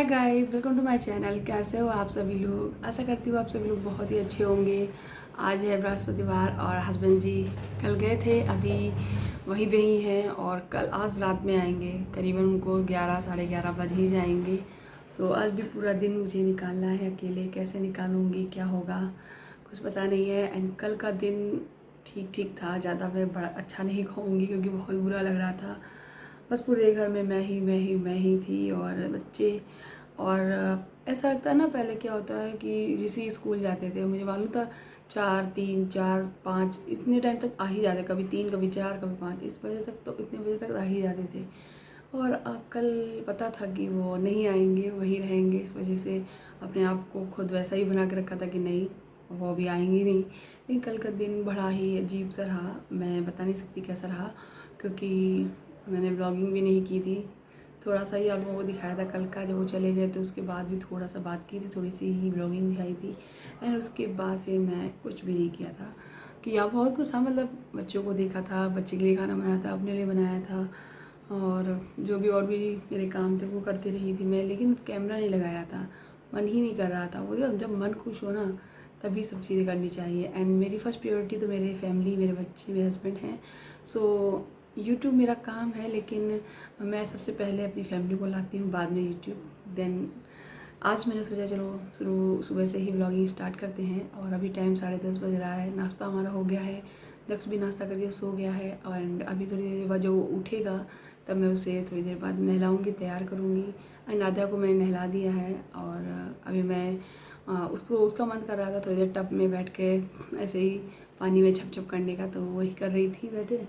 Hi guys, welcome to my channel. कैसे हो आप सभी लोग? आशा करती हूँ आप सभी लोग बहुत ही अच्छे होंगे। आज है बृहस्पतिवार और हस्बैंड जी कल गए थे, अभी वहीं पे ही हैं और कल आज रात में आएंगे। करीबन उनको 11 साढ़े 11 बज ही जाएंगे। सो आज भी पूरा दिन मुझे निकालना है अकेले। कैसे निकालूंगी, क्या होगा कुछ पता नहीं है। एंड कल का दिन ठीक ठीक था, ज़्यादा मैं बड़ा अच्छा नहीं कहूँगी क्योंकि बहुत बुरा लग रहा था। बस पूरे घर में मैं ही थी और बच्चे। और ऐसा लगता है ना, पहले क्या होता है कि जिसे स्कूल जाते थे मुझे मालूम था 4 3 4 5 इतने टाइम तक आ ही जाते, कभी 3 कभी 4 कभी 5 इस बजे तक, तो इतने बजे तक आ ही जाते थे। और अब कल पता था कि वो नहीं आएंगे, वहीं रहेंगे। इस वजह से अपने आप को खुद वैसा ही बना के रखा था कि नहीं, वो अभी आएंगी नहीं। लेकिन कल का दिन बड़ा ही अजीब सा रहा, मैं बता नहीं सकती कैसा रहा, क्योंकि मैंने ब्लॉगिंग भी नहीं की थी। थोड़ा सा ही आप लोगों को दिखाया था कल का, जब वो चले गए तो उसके बाद भी थोड़ा सा बात की थी, थोड़ी सी ही ब्लॉगिंग दिखाई थी। एंड उसके बाद फिर मैं कुछ भी नहीं किया था। किया बहुत कुछ था, मतलब बच्चों को देखा था, बच्चे के लिए खाना बनाया था, अपने लिए बनाया था, और जो भी और भी मेरे काम थे वो करती रही थी मैं। लेकिन कैमरा नहीं लगाया था, मन ही नहीं कर रहा था। वो जब मन खुश हो ना तभी सब चीज़ें करनी चाहिए। एंड मेरी फर्स्ट प्रायोरिटी तो मेरे फैमिली, मेरे बच्चे, मेरे हस्बैंड हैं। सो यूट्यूब मेरा काम है, लेकिन मैं सबसे पहले अपनी फैमिली को लाती हूँ, बाद में यूट्यूब। देन आज मैंने सोचा चलो शुरू सुबह से ही ब्लॉगिंग स्टार्ट करते हैं। और अभी टाइम 10:30 बज रहा है, नाश्ता हमारा हो गया है, दक्ष भी नाश्ता करके सो गया है। और अभी थोड़ी देर बाद जब वो उठेगा तब मैं उसे थोड़ी देर बाद नहलाऊँगी, तैयार करूँगी। एंड नादिया को मैंने नहला दिया है। और अभी मैं उसको, उसका मन कर रहा था थोड़ी देर टब में बैठ के ऐसे ही पानी में छप छप करने का, तो वही कर रही थी बैठे।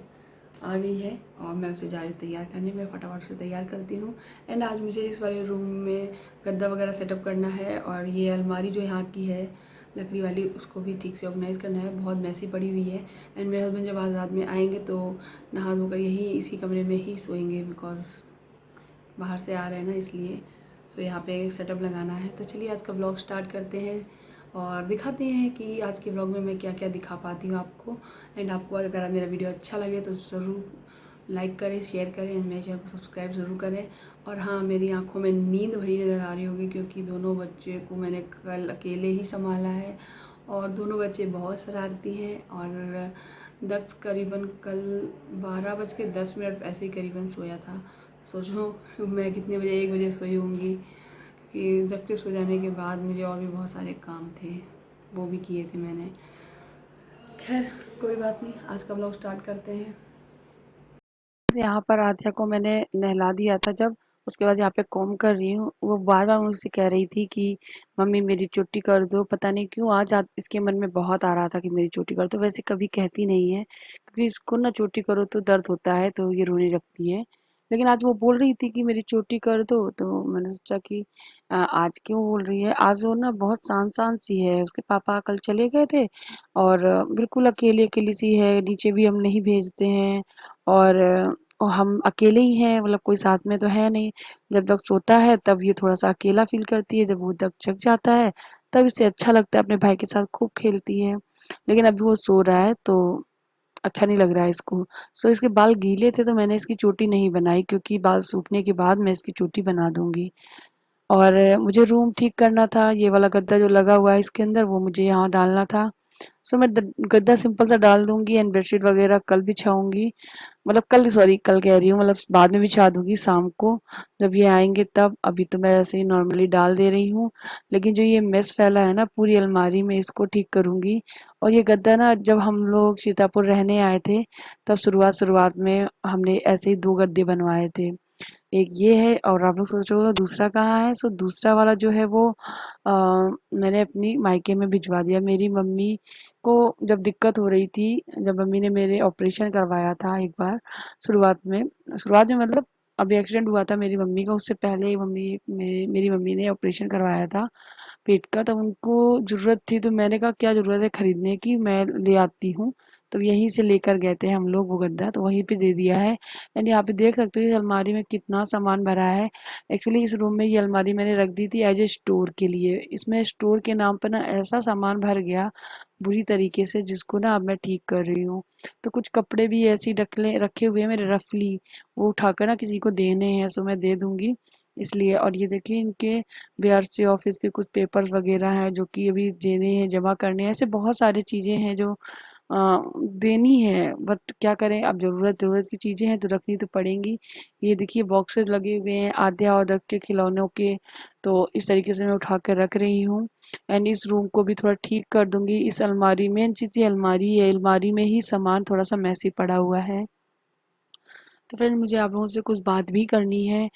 आ गई है और मैं उसे जा रही हूँ तैयार करने में, फटाफट से तैयार करती हूँ। एंड आज मुझे इस वाले रूम में गद्दा वगैरह सेटअप करना है, और ये अलमारी जो यहाँ की है लकड़ी वाली, उसको भी ठीक से ऑर्गेनाइज़ करना है, बहुत मैसी पड़ी हुई है। एंड मेरे हस्बैंड जब आज रात में आएंगे तो नहा धोकर यही इसी कमरे में ही सोएंगे, बिकॉज बाहर से आ रहे हैं ना, इसलिए। सो यहाँ पे सेटअप लगाना है। तो चलिए आज का ब्लॉग स्टार्ट करते हैं और दिखाते हैं कि आज के ब्लॉग में मैं क्या क्या दिखा पाती हूँ आपको। एंड आपको अगर मेरा वीडियो अच्छा लगे तो ज़रूर लाइक करें, शेयर करें, एंड मेरे चैनल को सब्सक्राइब ज़रूर करें। और हाँ, मेरी आंखों में नींद भरी नज़र आ रही होगी क्योंकि दोनों बच्चे को मैंने कल अकेले ही संभाला है, और दोनों बच्चे बहुत शरारती हैं। और दक्ष करीबन कल 12:10 ऐसे ही करीबन सोया था। सोचो मैं कितने बजे, 1 बजे सोई होंगी, कि जब के सो जाने के बाद मुझे और भी बहुत सारे काम थे, वो भी किए थे मैंने। खैर कोई बात नहीं, आज का ब्लॉग स्टार्ट करते हैं। यहाँ पर आध्या को मैंने नहला दिया था जब, उसके बाद यहाँ पे कॉम कर रही हूँ। वो बार बार मुझसे कह रही थी कि मम्मी मेरी चोटी कर दो। पता नहीं क्यों आज इसके मन में बहुत आ रहा था कि मेरी चोटी कर दो। वैसे कभी कहती नहीं है क्योंकि इसको ना चोटी करो तो दर्द होता है, तो ये रोने लगती है। लेकिन आज वो बोल रही थी कि मेरी चोटी कर दो, तो मैंने सोचा कि आज क्यों बोल रही है। आज वो ना बहुत शांत शांत सी है, उसके पापा कल चले गए थे और बिल्कुल अकेली अकेली सी है। नीचे भी हम नहीं भेजते हैं, और हम अकेले ही हैं, मतलब कोई साथ में तो है नहीं। जब तक सोता है तब ये थोड़ा सा अकेला फील करती है, जब वो तक जग जाता है तब इसे अच्छा लगता है, अपने भाई के साथ खूब खेलती है। लेकिन अभी वो सो रहा है तो अच्छा नहीं लग रहा है इसको। सो इसके बाल गीले थे तो मैंने इसकी चोटी नहीं बनाई, क्योंकि बाल सूखने के बाद मैं इसकी चोटी बना दूंगी। और मुझे रूम ठीक करना था, ये वाला गद्दा जो लगा हुआ है इसके अंदर वो मुझे यहाँ डालना था। सो मैं गद्दा सिंपल सा डाल दूंगी, एंड बेडशीट वगैरह कल बिछाऊंगी। मतलब कल, सॉरी कल कह रही हूँ, मतलब बाद में बिछा दूंगी शाम को जब ये आएंगे तब। अभी तो मैं ऐसे ही नॉर्मली डाल दे रही हूँ। लेकिन जो ये मेस फैला है ना पूरी अलमारी में, इसको ठीक करूंगी। और ये गद्दा ना, जब हम लोग सीतापुर रहने आए थे तब शुरुआत शुरुआत में हमने ऐसे ही 2 गद्दे बनवाए थे। एक ये है, और आप लोग सोच रहे हो दूसरा कहाँ है। सो दूसरा वाला जो है वो मैंने अपनी मायके में भिजवा दिया। मेरी मम्मी को जब दिक्कत हो रही थी, जब मम्मी ने मेरे ऑपरेशन करवाया था एक बार शुरुआत में मतलब अभी एक्सीडेंट हुआ था मेरी मम्मी का, उससे पहले ही मेरी मम्मी ने ऑपरेशन करवाया था पेट का। तब उनको ज़रूरत थी तो मैंने कहा क्या ज़रूरत है खरीदने की, मैं ले आती हूँ। तो यहीं से लेकर गए थे हम लोग वो गद्दा, तो वहीं पे दे दिया है। एंड यहाँ पे देख सकते हो इस अलमारी में कितना सामान भरा है। एक्चुअली इस रूम में ये अलमारी मैंने रख दी थी एज ए स्टोर के लिए। इसमें स्टोर के नाम पर ना ऐसा सामान भर गया बुरी तरीके से, जिसको ना अब मैं ठीक कर रही हूँ। तो कुछ कपड़े भी ऐसे ही रखे हुए हैं मेरे रफली, वो उठाकर ना किसी को देने हैं, सो मैं दे दूंगी। इसलिए। और ये देखिए इनके बीआरसी ऑफिस के कुछ पेपर्स वगैरह हैं जो कि अभी देने हैं, जमा करने हैं। ऐसे बहुत सारी चीज़ें हैं जो देनी है, बट क्या करें, अब ज़रूरत की चीज़ें हैं तो रखनी तो पड़ेंगी। ये देखिए बॉक्सेस लगे हुए हैं आद्या और दक्ष के खिलौनों के, तो इस तरीके से मैं उठा कर रख रही हूँ। एंड इस रूम को भी थोड़ा ठीक कर दूंगी। इस अलमारी में, जी अलमारी है, अलमारी में ही सामान थोड़ा सा मैसी पड़ा हुआ है। तो फ्रेंड मुझे आप लोगों से कुछ बात भी करनी है।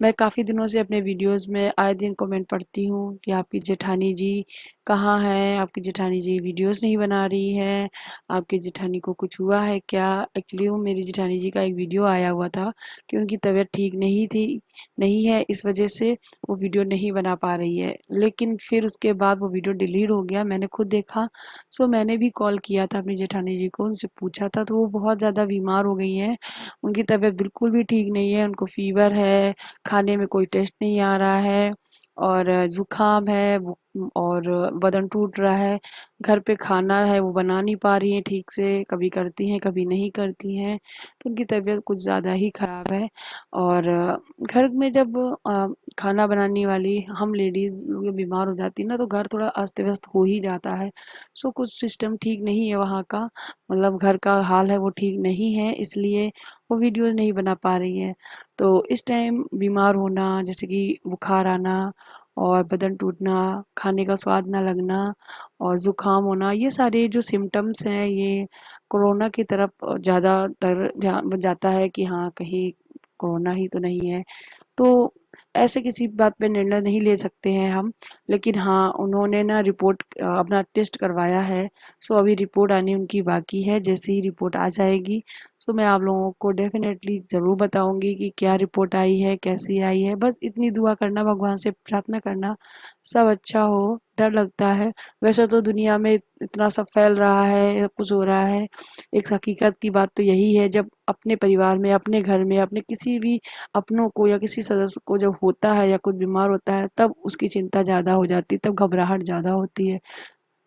मैं काफ़ी दिनों से अपने वीडियोस में आए दिन कमेंट पढ़ती हूँ कि आपकी जेठानी जी कहाँ हैं, आपकी जेठानी जी वीडियोस नहीं बना रही है, आपकी जेठानी को कुछ हुआ है क्या। एक्चुअली वो मेरी जेठानी जी का एक वीडियो आया हुआ था कि उनकी तबीयत ठीक नहीं है, इस वजह से वो वीडियो नहीं बना पा रही है। लेकिन फिर उसके बाद वो वीडियो डिलीट हो गया, मैंने खुद देखा। सो मैंने भी कॉल किया था अपनी जेठानी जी को, उनसे पूछा था, तो वो बहुत ज़्यादा बीमार हो गई हैं। उनकी तबीयत बिल्कुल भी ठीक नहीं है, उनको फ़ीवर है, खाने में कोई टेस्ट नहीं आ रहा है, और ज़ुकाम है, और बदन टूट रहा है। घर पे खाना है वो बना नहीं पा रही हैं ठीक से, कभी करती हैं कभी नहीं करती हैं, तो उनकी तबीयत कुछ ज़्यादा ही ख़राब है। और घर में जब खाना बनाने वाली हम लेडीज़ लोग बीमार हो जाती है ना, तो घर थोड़ा अस्त व्यस्त हो ही जाता है। सो कुछ सिस्टम ठीक नहीं है वहाँ का, मतलब घर का हाल है वो ठीक नहीं है, इसलिए वो वीडियो नहीं बना पा रही है। तो इस टाइम बीमार होना, जैसे कि बुखार आना और बदन टूटना, खाने का स्वाद ना लगना और ज़ुकाम होना, ये सारे जो सिम्टम्स हैं ये कोरोना की तरफ ज़्यादातर ध्यान जाता है कि हाँ कहीं कोरोना ही तो नहीं है। तो ऐसे किसी बात पे निर्णय नहीं ले सकते हैं हम। लेकिन हाँ उन्होंने ना रिपोर्ट अपना टेस्ट करवाया है। सो अभी रिपोर्ट आनी उनकी बाकी है, जैसे ही रिपोर्ट आ जाएगी सो मैं आप लोगों को डेफिनेटली ज़रूर बताऊंगी कि क्या रिपोर्ट आई है, कैसी आई है। बस इतनी दुआ करना, भगवान से प्रार्थना करना सब अच्छा हो। डर लगता है, वैसे तो दुनिया में इतना सब फैल रहा है, सब कुछ हो रहा है। एक हकीकत की बात तो यही है, जब अपने परिवार में, अपने घर में, अपने किसी भी अपनों को या किसी सदस्य को जब होता है या कुछ बीमार होता है, तब उसकी चिंता ज़्यादा हो जाती है, तब घबराहट ज़्यादा होती है।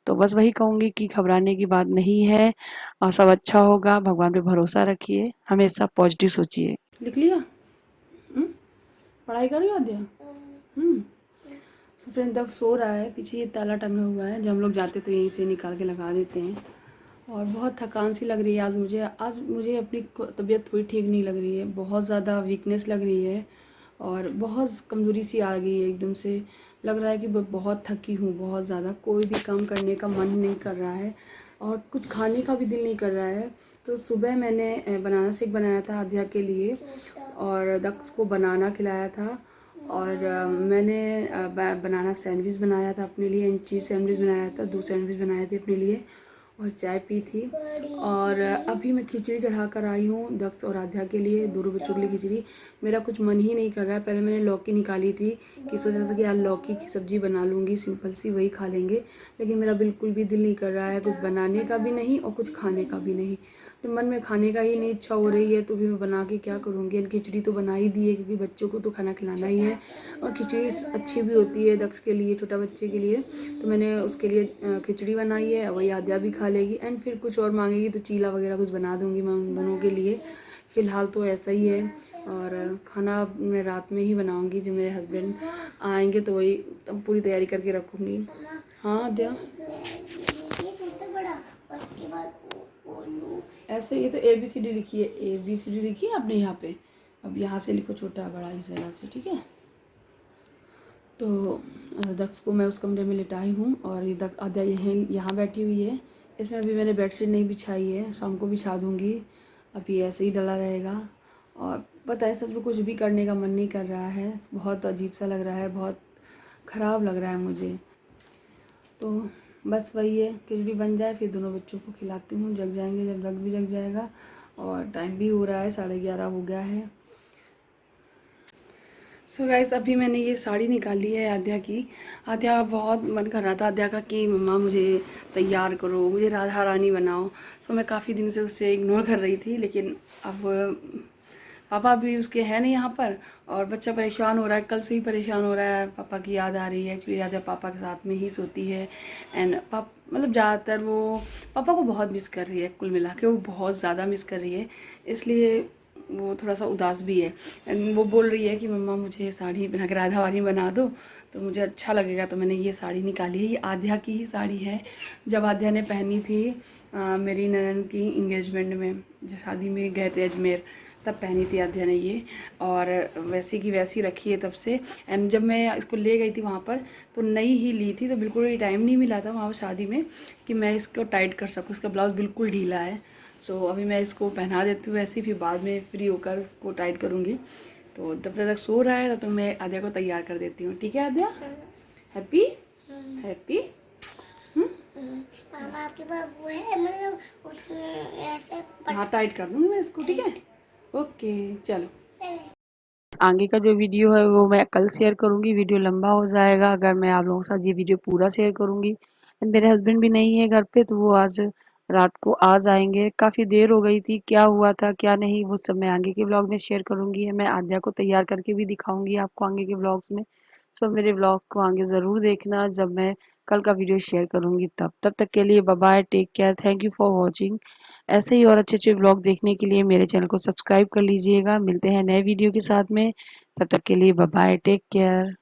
तो बस वही कहूँगी कि घबराने की बात नहीं है, और सब अच्छा होगा। भगवान पे भरोसा रखिए, हमेशा पॉजिटिव सोचिए। लिख लिया? पढ़ाई कर रही हो अध्या? तो फ्रेंड तक सो रहा है, पीछे ये ताला टंगा हुआ है, जब हम लोग जाते तो यहीं से निकाल के लगा देते हैं। और बहुत थकान सी लग रही है आज मुझे अपनी तबीयत थोड़ी ठीक नहीं लग रही है, बहुत ज़्यादा वीकनेस लग रही है और बहुत कमज़ोरी सी आ गई है एकदम से। लग रहा है कि बहुत थकी हूँ, बहुत ज़्यादा, कोई भी काम करने का मन नहीं कर रहा है और कुछ खाने का भी दिल नहीं कर रहा है। तो सुबह मैंने बनाना शेक बनाया था आध्या के लिए और दक्ष को बनाना खिलाया था। और मैंने बनाना सैंडविच बनाया था अपने लिए, चीज़ सैंडविच बनाया था, 2 सैंडविच बनाए थे अपने लिए और चाय पी थी। और अभी मैं खिचड़ी चढ़ा कर आई हूँ दक्ष और आध्या के लिए, दोनों बच्चों के लिए खिचड़ी। मेरा कुछ मन ही नहीं कर रहा है। पहले मैंने लौकी निकाली थी कि सोचा था कि यार लौकी की सब्ज़ी बना लूँगी, सिंपल सी, वही खा लेंगे। लेकिन मेरा बिल्कुल भी दिल नहीं कर रहा है, कुछ बनाने का भी नहीं और कुछ खाने का भी नहीं। तो मन में खाने का ही नहीं इच्छा हो रही है, तो भी मैं बना के क्या करूँगी। खिचड़ी तो बना ही दी है क्योंकि बच्चों को तो खाना खिलाना ही है और खिचड़ी अच्छी भी होती है दक्ष के लिए, छोटा बच्चे के लिए। तो मैंने उसके लिए खिचड़ी बनाई है, वही आद्या भी खा लेगी। एंड फिर कुछ और मांगेगी तो चीला वगैरह कुछ बना दूँगी मैं उन दोनों के लिए। फ़िलहाल तो ऐसा ही है। और खाना मैं रात में ही बनाऊँगी, जो मेरे हस्बैंड आएंगे तो वही तब पूरी तैयारी करके रखूँगी। हाँ आद्या, ऐसे ये तो ABCD लिखी है, ABCD लिखी है आपने यहाँ पे। अब यहाँ से लिखो छोटा बड़ा इस तरह से, ठीक है। तो दक्ष को मैं उस कमरे में लिटाई हूँ और ये दक्ष आद्या यहाँ बैठी हुई है। इसमें अभी मैंने बेडशीट नहीं बिछाई है, शाम को बिछा दूँगी। अभी ऐसे ही डला रहेगा और पता है सच में कुछ भी करने का मन नहीं कर रहा है, बहुत अजीब सा लग रहा है, बहुत ख़राब लग रहा है मुझे। तो बस वही है, खिचड़ी बन जाए फिर दोनों बच्चों को खिलाती हूँ, जग जाएंगे, जब दक्ष भी जग जाएगा। और टाइम भी हो रहा है, 11:30 हो गया है। सो गाइस अभी मैंने ये साड़ी निकाली है आद्या की। आद्या का बहुत मन कर रहा था आद्या का कि मम्मा मुझे तैयार करो, मुझे राधा रानी बनाओ। सो मैं काफ़ी दिन से उससे इग्नोर कर रही थी, लेकिन अब पापा भी उसके हैं नहीं यहाँ पर और बच्चा परेशान हो रहा है, कल से ही परेशान हो रहा है, पापा की याद आ रही है। एक्चुअली आद्या पापा के साथ में ही सोती है एंड मतलब ज़्यादातर वो पापा को बहुत मिस कर रही है, कुल मिला के वो बहुत ज़्यादा मिस कर रही है। इसलिए वो थोड़ा सा उदास भी है। एंड वो बोल रही है कि मम्मा मुझे साड़ी पहना के राधा वाली बना दो तो मुझे अच्छा लगेगा। तो मैंने ये साड़ी निकाली है, ये आध्या की ही साड़ी है। जब आध्या ने पहनी थी मेरी ननद की इंगेजमेंट में, जो शादी में गए थे अजमेर, तब पहनी थी आध्या ने ये, और वैसी की वैसी रखी है तब से। एंड जब मैं इसको ले गई थी वहाँ पर तो नई ही ली थी, तो बिल्कुल ही टाइम नहीं मिला था वहाँ पर शादी में कि मैं इसको टाइट कर सकूँ। इसका ब्लाउज बिल्कुल ढीला है। सो अभी मैं इसको पहना देती हूँ ऐसे ही, फिर बाद में फ्री होकर इसको टाइट करूँगी। तो जब तक सो रहा है तो मैं आद्या को तैयार कर देती हूँ। ठीक है आद्या? Happy happy. मामा आपके पास वो है, मतलब उसमें ऐसे हाँ टाइट कर दूँगी मैं इसको। ठीक है, ओके चलो। आगे का जो वीडियो है वो मैं कल शेयर करूँगी, वीडियो लंबा हो जाएगा अगर मैं आप लोगों के साथ ये वीडियो पूरा शेयर करूँगी। मेरे हस्बैंड भी नहीं है घर पे, तो वो आज रात को आ जाएंगे। काफ़ी देर हो गई थी, क्या हुआ था क्या नहीं वो सब मैं आगे के व्लॉग में शेयर करूँगी। मैं आद्या को तैयार करके भी दिखाऊँगी आपको आगे के व्लॉग्स में। सो मेरे व्लॉग को आगे ज़रूर देखना जब मैं कल का वीडियो शेयर करूँगी तब तक के लिए bye bye, take care, thank you for watching. ऐसे ही और अच्छे अच्छे व्लॉग देखने के लिए मेरे चैनल को सब्सक्राइब कर लीजिएगा। मिलते हैं नए वीडियो के साथ में, तब तक के लिए बाय बाय, टेक केयर।